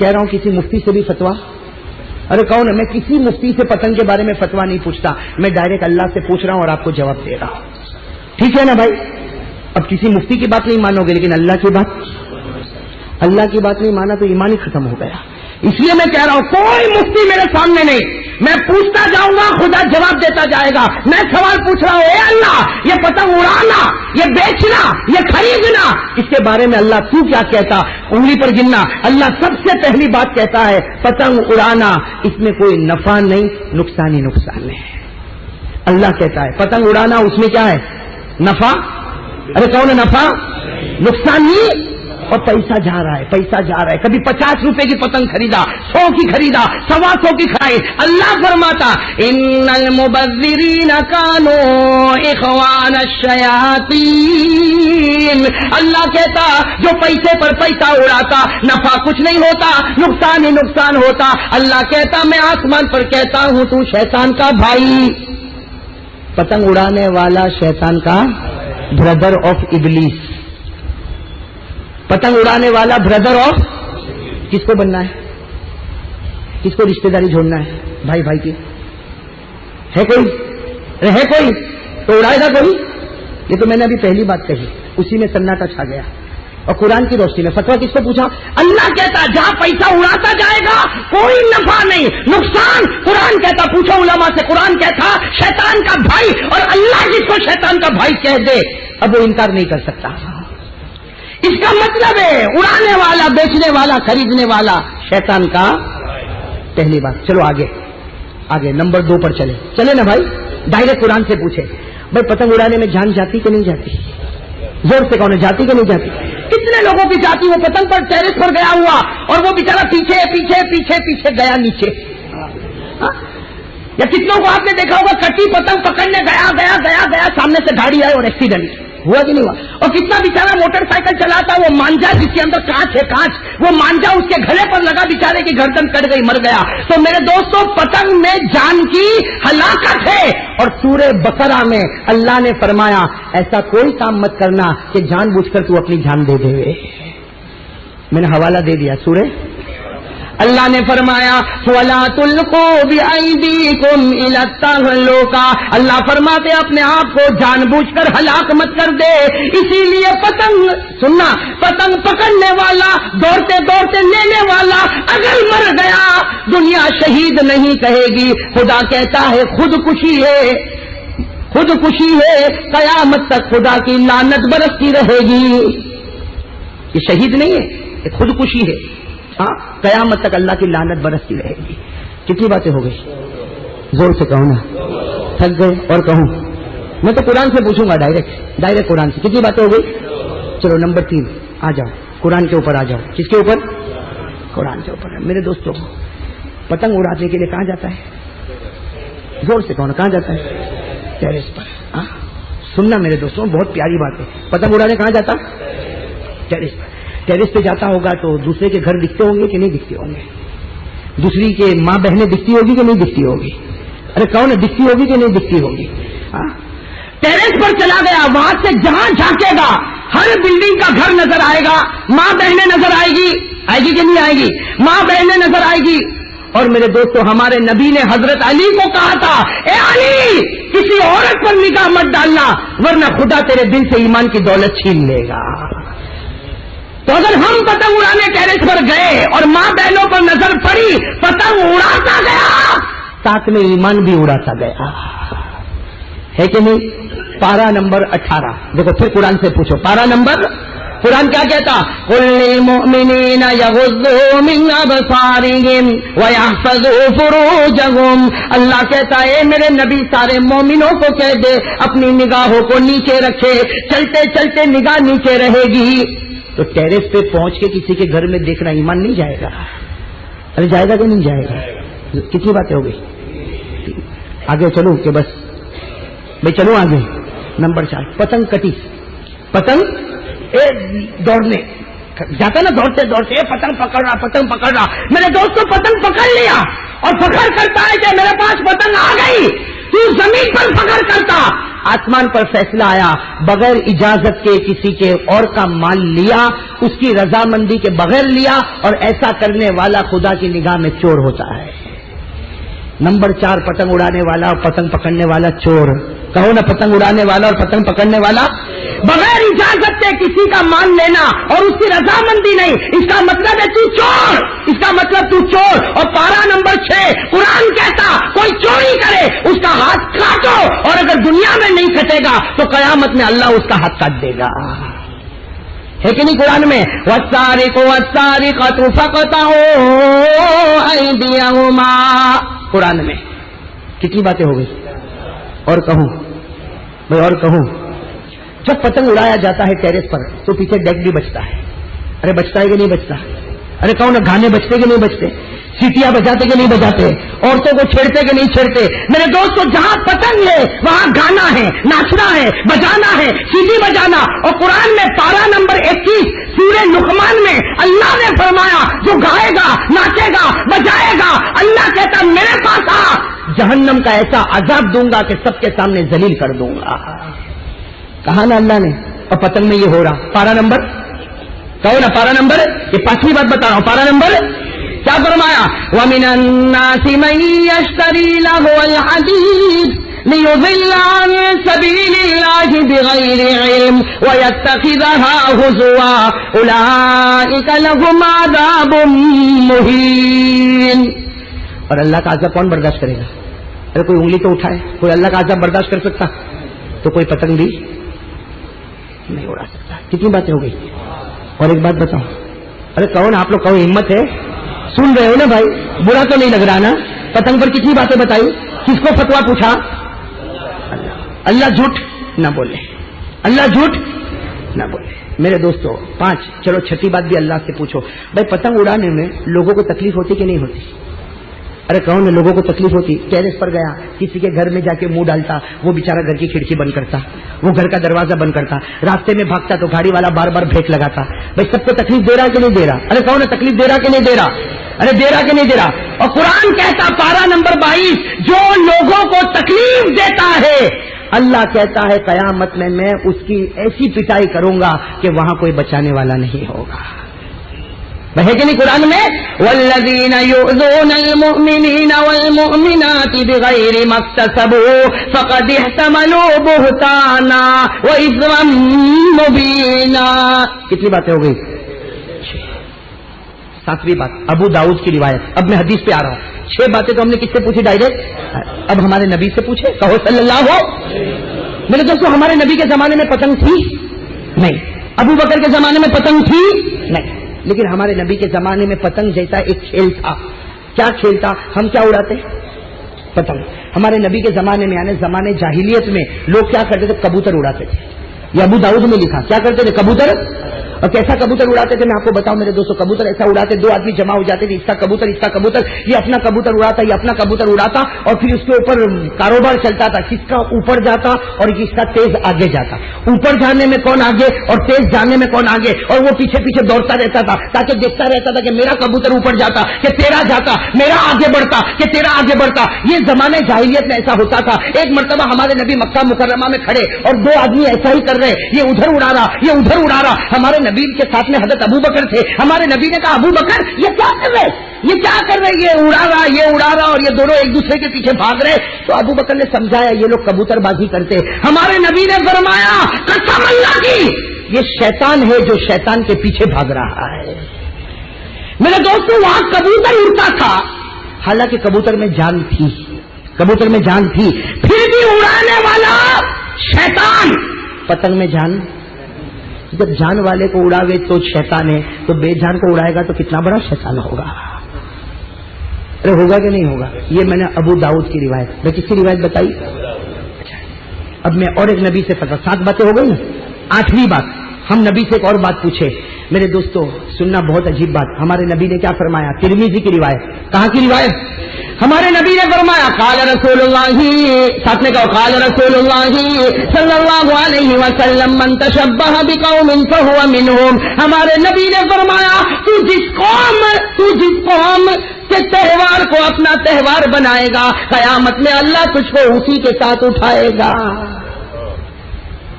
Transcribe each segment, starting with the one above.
کہہ رہا ہوں کسی مفتی سے بھی فتوا. ارے کون ہے؟ میں کسی مفتی سے پتنگ کے بارے میں فتوا نہیں پوچھتا, میں ڈائریکٹ اللہ سے پوچھ رہا ہوں اور آپ کو جواب دے رہا ہوں. ٹھیک ہے نا بھائی؟ اب کسی مفتی کی بات نہیں مانو گے, لیکن اللہ کی بات نہیں مانا تو ایمان ہی ختم ہو گیا. اس لیے میں کہہ رہا ہوں کوئی مفتی میرے سامنے نہیں, میں پوچھتا جاؤں گا, خدا جواب دیتا جائے گا. میں سوال پوچھ رہا ہوں, اے اللہ یہ پتنگ اڑانا, یہ بیچنا, یہ خریدنا, اس کے بارے میں اللہ تو کیا کہتا؟ انگلی پر گننا. اللہ سب سے پہلی بات کہتا ہے پتنگ اڑانا اس میں کوئی نفع نہیں, نقصان ہی نقصان ہے. اللہ کہتا ہے پتنگ اڑانا اس میں کیا ہے؟ نفع. ارے کون ہے؟ نفع, نقصان ہی. اور پیسہ جا رہا ہے, پیسہ جا رہا ہے. کبھی 50 روپے کی پتنگ خریدا, 100 کی خریدا, 125 کی کھائی. اللہ فرماتا ان المبذرین کانوا اخوان الشیاطین. اللہ کہتا جو پیسے پر پیسہ اڑاتا نفع کچھ نہیں ہوتا, نقصان ہی نقصان ہوتا. اللہ کہتا میں آسمان پر کہتا ہوں تو شیطان کا بھائی. پتنگ اڑانے والا شیطان کا بردر آف ابلیس. پتنگ اڑانے والا بردر آف, کس کو بننا ہے؟ کس کو رشتہ داری جوڑنا ہے؟ بھائی بھائی کی ہے کوئی؟ ہے کوئی تو اڑائے گا کوئی. یہ تو میں نے ابھی پہلی بات کہی, اسی میں سناٹا چھا گیا. اور قرآن کی روشنی میں فتویٰ کس کو پوچھا؟ اللہ کہتا جہاں پیسہ اڑاتا جائے گا کوئی نفع نہیں, نقصان. قرآن کہتا, پوچھو علماء سے, قرآن کہتا شیطان کا بھائی. اور اللہ جس کو شیطان کا بھائی کہہ دے اب وہ انکار نہیں کر سکتا. اس کا مطلب ہے اڑانے والا, بیچنے والا, خریدنے والا شیطان کا. پہلی بات. چلو آگے نمبر 2 پر چلے نا بھائی. ڈائریکٹ قرآن سے پوچھے بھائی پتنگ اڑانے میں جان جاتی کہ نہیں جاتی؟ زور سے کون ہے, جاتی کہ نہیں جاتی؟ کتنے لوگوں کی جاتی؟ وہ پتنگ پر ٹیرس پر گیا ہوا اور وہ بیچارہ پیچھے پیچھے پیچھے پیچھے گیا نیچے. یا کتنوں کو آپ نے دیکھا ہوگا کٹی پتنگ پکڑنے گیا سامنے سے گاڑی آئے اور ایکسیڈنٹ ہوا کہ نہیں ہوا؟ اور کتنا بیچارہ موٹر سائیکل چلاتا, وہ مانجا جس کے اندر کانچ ہے, وہ مانجا اس کے گلے پر لگا, بیچارے کی گردن کٹ گئی, مر گیا. تو میرے دوستوں پتنگ میں جان کی ہلاکت ہے. اور سورہ بقرہ میں اللہ نے فرمایا ایسا کوئی کام مت کرنا کہ جان بوجھ کر تو اپنی جان دے دے. میں نے حوالہ دے دیا سورہ. اللہ نے فرمایا وَلَا تُلْقُوا بِأَيْدِيكُمْ إِلَى التَّهْلُكَةِ. اللہ فرماتے اپنے آپ کو جان بوجھ کر ہلاک مت کر دے. اسی لیے پتنگ سننا, پتنگ پکڑنے والا, دوڑتے دوڑتے لینے والا اگر مر گیا دنیا شہید نہیں کہے گی. خدا کہتا ہے خودکشی ہے, قیامت تک خدا کی لعنت برستی رہے گی. یہ شہید نہیں ہے, یہ خودکشی ہے. قیامت تک اللہ کی لعنت برستی رہے گی. کتنی باتیں ہو گئی؟ زور سے کہوں نا, تھک گئے. اور کہوں میں تو قرآن سے پوچھوں گا, ڈائریکٹ قرآن سے. کتنی باتیں ہو گئی؟ چلو نمبر 3 آ جاؤ, قرآن کے اوپر آ جاؤ. کس کے اوپر؟ قرآن کے اوپر. میرے دوستوں پتنگ اڑانے کے لیے کہاں جاتا ہے؟ زور سے کہوں نا, کہاں جاتا ہے؟ ٹیرس پر. سننا میرے دوستوں, بہت پیاری بات ہے. پتنگ اڑانے کہاں جاتا؟ ٹیرس پر. ٹیرس پہ جاتا ہوگا تو دوسرے کے گھر دکھتے ہوں گے کہ نہیں دکھتے ہوں گے؟ دوسری کے ماں بہنیں دکھتی ہوگی کہ نہیں دکھتی ہوگی؟ ارے کون ہے, دکھتی ہوگی کہ نہیں دکھتی ہوگی؟ ٹیرس پر چلا گیا, وہاں سے جہاں جھانکے گا ہر بلڈنگ کا گھر نظر آئے گا, ماں بہنیں نظر آئے گی کہ نہیں آئے گی؟ ماں بہنیں نظر آئے گی. اور میرے دوستو ہمارے نبی نے حضرت علی کو کہا تھا اے علی کسی عورت پر نگاہ مت ڈالنا ورنہ خدا تیرے دل سے ایمان کی دولت چھین لے گا. تو اگر ہم پتنگ اڑانے ٹیرس پر گئے اور ماں بہنوں پر نظر پڑی, پتنگ اڑاتا گیا ساتھ میں ایمان بھی اڑاتا گیا, ہے کہ نہیں؟ پارہ نمبر 18 دیکھو, پھر قرآن سے پوچھو. پارہ نمبر, قرآن کیا کہتا؟ قُلْ لِلْمُؤْمِنِينَ يَغُضُّوا مِنْ أَبْصَارِهِمْ وَيَحْفَظُوا فُرُوجَهُمْ. اللہ کہتا ہے میرے نبی سارے مومنوں کو کہہ دے اپنی نگاہوں کو نیچے رکھے, چلتے چلتے نگاہ نیچے رہے گی. تو ٹیرس پہ پہنچ کے کسی کے گھر میں دیکھنا ایمان نہیں جائے گا؟ ارے جائے گا کہ نہیں جائے گا؟ کتنی باتیں ہو گئی؟ آگے چلو کہ بس بھائی چلو آگے. نمبر 4 پتنگ کٹی. پتنگ دوڑنے جاتا نا, دوڑتے دوڑتے پتنگ پکڑ رہا. میرے دوستوں پتنگ پکڑ لیا اور فخر کرتا ہے کہ میرے پاس پتنگ آ گئی. تو زمین پر فخر کرتا آسمان پر فیصلہ آیا، بغیر اجازت کے کسی کے اور کا مال لیا، اس کی رضامندی کے بغیر لیا، اور ایسا کرنے والا خدا کی نگاہ میں چور ہوتا ہے۔ نمبر 4 پتنگ اڑانے والا اور پتنگ پکڑنے والا چور۔ کہو نا، پتنگ اڑانے والا اور پتنگ پکڑنے والا، بغیر اجازت کے کسی کا مال لینا اور اس کی رضامندی نہیں، اس کا مطلب ہے تو چور، اس کا مطلب تو چور۔ اور پارہ نمبر 6 قرآن کہتا کوئی چوری کرے اس کا ہاتھ کاٹو، اور اگر دنیا میں نہیں کٹے گا تو قیامت میں اللہ اس کا ہاتھ کاٹ دے گا، ہے کہ نہیں قرآن میں؟ وَالسَّارِقُ وَالسَّارِقَةُ فَاقْطَعُوا أَيْدِيَهُمَا، قرآن میں کتنی باتیں ہو گئی؟ اور کہوں بھائی، اور کہوں، جب پتنگ اڑایا جاتا ہے ٹیرس پر تو پیچھے ڈیک بھی بجتا ہے۔ ارے بجتا ہے کہ نہیں بجتا؟ ارے کہو نا، گانے بجتے کہ نہیں بجتے؟ سیٹیاں بجاتے کہ نہیں بجاتے؟ عورتوں کو چھیڑتے کہ نہیں چھیڑتے؟ میرے دوستو، جہاں پتنگ ہے وہاں گانا ہے، ناچنا ہے، بجانا ہے، سیٹی بجانا۔ اور قرآن میں پارہ نمبر 21 سورہ لقمان میں اللہ نے فرمایا جو گائے گا، ناچے گا، بجائے گا، اللہ کہتا میرے پاس آ، جہنم کا ایسا عذاب دوں گا کہ سب کے سامنے ذلیل کر دوں گا۔ کہا نا اللہ نے، اور پتنگ میں یہ ہو رہا۔ پارہ نمبر، کہو نا پارہ نمبر، یہ 5ویں بات بتا رہا ہوں، پارہ نمبر کیا فرمایا؟ وَمِنَ النَّاسِ مَن يَشْتَرِي لَهْوَ الْحَدِيثِ لِيُضِلَّ عَن سَبِيلِ اللَّهِ بِغَيْرِ عِلْمٍ وَيَتَّخِذَهَا هُزُوًا أُولَٰئِكَ لَهُمْ عَذَابٌ مُّهِينٌ۔ اور اللہ کا عذاب کون برداشت کرے گا؟ ارے کوئی انگلی تو اٹھائے، کوئی اللہ کا عذاب برداشت کر سکتا؟ تو کوئی پتنگ بھی نہیں اڑا سکتا۔ کتنی باتیں ہو گئی؟ اور ایک بات بتاؤں، ارے کہو نا، آپ لوگ کہو، ہمت ہے؟ سن رہے ہو نا بھائی؟ برا تو نہیں لگ رہا نا؟ پتنگ پر کتنی باتیں بتائی، کس کو فتوا پوچھا؟ اللہ جھوٹ نہ بولے، اللہ جھوٹ نہ بولے۔ میرے دوستو 5، چلو 6ٹھی بات بھی اللہ سے پوچھو، بھائی پتنگ اڑانے میں لوگوں کو تکلیف ہوتی کہ نہیں ہوتی؟ ارے کہو نا، لوگوں کو تکلیف ہوتی۔ ٹیرس پر گیا، کسی کے گھر میں جا کے منہ ڈالتا، وہ بیچارہ گھر کی کھڑکی بند کرتا، وہ گھر کا دروازہ بند کرتا، راستے میں بھاگتا تو گاڑی والا بار بار بریک لگاتا۔ بھائی سب کو تکلیف دے رہا کہ نہیں دے رہا؟ ارے کہو نا، تکلیف دے رہا کہ نہیں دے رہا؟ ارے دے رہا کہ نہیں دے رہا؟ اور قرآن کہتا پارہ نمبر 22 جو لوگوں کو تکلیف دیتا ہے اللہ کہتا ہے قیامت میں اس کی ایسی پٹائی کروں گا کہ وہاں کوئی بچانے والا نہیں ہوگا۔ ہے کہ نہیں قرآن میں؟ والذین یؤذون المؤمنین والمؤمنات بغیر ما اکتسبوا فقد احتملوا بہتانا واثما مبینا۔ کتنی باتیں ہو گئی؟ 7ویں بات ابو داؤد کی روایت۔ اب میں حدیث پہ آ رہا ہوں۔ 6 باتیں تو ہم نے کس سے پوچھی ڈائریکٹ؟ اب ہمارے نبی سے پوچھے، کہو صلی اللہ ہو۔ میرے دوستوں ہمارے نبی کے زمانے میں پتنگ تھی نہیں، ابو بکر کے زمانے میں پتنگ تھی نہیں، لیکن ہمارے نبی کے زمانے میں پتنگ جیسا ایک کھیل تھا۔ کیا کھیل تھا؟ ہم کیا اڑاتے؟ پتنگ۔ ہمارے نبی کے زمانے میں یعنی زمانے جاہلیت میں لوگ کیا کرتے تھے؟ کبوتر اڑاتے تھے۔ یہ ابو داؤد میں لکھا، کیا کرتے تھے؟ کبوتر۔ اور کیسا کبوتر اڑاتے تھے میں آپ کو بتاؤں میرے دوستوں، کبوتر ایسا اڑاتے 2 آدمی جمع ہو جاتے تھے، اس کا کبوتر اس کا کبوتر، یہ اپنا کبوتر اڑاتا یہ اپنا کبوتر اڑاتا، اور پھر اس کے اوپر کاروبار چلتا تھا کس کا اوپر جاتا اور کس کا تیز آگے جاتا، اوپر جانے میں کون آگے اور تیز جانے میں کون آگے، اور وہ پیچھے پیچھے دوڑتا رہتا تھا تاکہ دیکھتا رہتا تھا کہ میرا کبوتر اوپر جاتا کہ تیرا جاتا، میرا آگے بڑھتا کہ تیرا آگے بڑھتا۔ یہ زمانے جاہلیت میں ایسا ہوتا تھا۔ ایک مرتبہ ہمارے نبی مکہ مکرمہ میں کھڑے اور 2 آدمی ایسا ہی کر رہے، یہ ادھر اڑا رہا یہ ادھر اڑا رہا۔ ہمارے نبی کے ساتھ میں حضرت ابو بکر تھے۔ ہمارے نبی نے کہا ابو بکر یہ کیا کر رہے، یہ کیا کر رہے، یہ اڑا رہا یہ اڑا رہا، اور یہ دونوں ایک دوسرے کے پیچھے بھاگ رہے۔ تو ابو بکر نے سمجھایا یہ لوگ کبوتر بازی کرتے۔ ہمارے نبی نے فرمایا قسم اللہ کی یہ شیطان ہے جو شیطان کے پیچھے بھاگ رہا ہے۔ میرے دوستوں وہاں کبوتر اڑتا تھا، حالانکہ کبوتر میں جان تھی، کبوتر میں جان تھی، پھر بھی اڑانے والا شیطان۔ پتنگ میں جان، جب جان والے کو اڑاوے تو شیطان ہے، تو بے جان کو اڑائے گا تو کتنا بڑا شیطان ہوگا۔ ارے ہوگا کہ نہیں ہوگا؟ یہ میں نے ابو داؤد کی روایت، میں کس کی روایت بتائی؟ اب میں اور ایک نبی سے پتا 7 باتیں ہو گئی نا۔ 8ویں بات ہم نبی سے ایک اور بات پوچھے۔ میرے دوستو سننا بہت عجیب بات، ہمارے نبی نے کیا فرمایا؟ ترمذی کی روایت۔ کہاں کی روایت؟ ہمارے نبی نے فرمایا قال رسول اللہ، ساتھ میں کہو قال رسول اللہ صلی اللہ علیہ وسلم من تشبہ بقوم فہو منہم۔ ہمارے نبی نے فرمایا تو جس قوم کے تہوار کو اپنا تہوار بنائے گا قیامت میں اللہ تجھ کو اسی کے ساتھ اٹھائے گا۔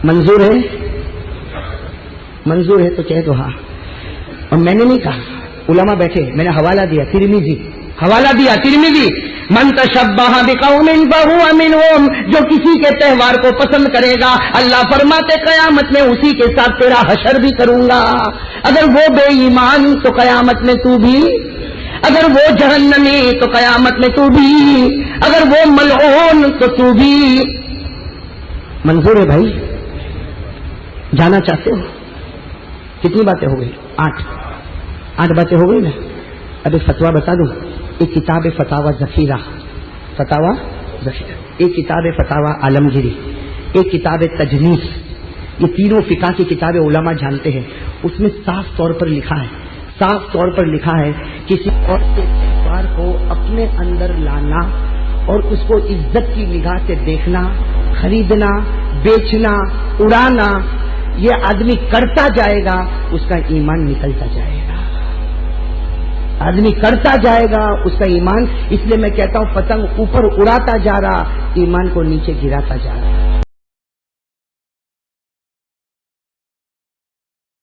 منظور ہے؟ منظور ہے تو کہہ دو ہاں. اور میں نے نہیں کہا، علماء بیٹھے، میں نے حوالہ دیا ترمذی، حوالہ دیا ترمذی، من تشبہ بقوم فہو منہم، جو کسی کے تہوار کو پسند کرے گا اللہ فرماتے قیامت میں اسی کے ساتھ تیرا حشر بھی کروں گا. اگر وہ بے ایمان تو قیامت میں تو بھی، اگر وہ جہنمی تو قیامت میں تو بھی، اگر وہ ملعون تو بھی. منظور ہے بھائی؟ جانا چاہتے ہو؟ کتنی باتیں ہو گئی؟ 8 باتیں ہو گئی نا. اب ایک فتویٰ بتا دوں. ایک کتاب فتاوی ذخیرہ، فتاوی ذخیرہ، ایک کتاب فتاوی عالمگیری، ایک کتاب تجنیس. یہ تینوں فقہ کی کتابیں علماء جانتے ہیں. اس میں صاف طور پر لکھا ہے، صاف طور پر لکھا ہے کسی اور کے تہوار کو اپنے اندر لانا اور اس کو عزت کی نگاہ سے دیکھنا، خریدنا، بیچنا، اڑانا، یہ آدمی کرتا جائے گا اس کا ایمان نکلتا جائے گا. آدمی کرتا جائے گا اس کا ایمان. اس لیے میں کہتا ہوں پتنگ اوپر اڑاتا جا رہا، ایمان کو نیچے گراتا جا رہا.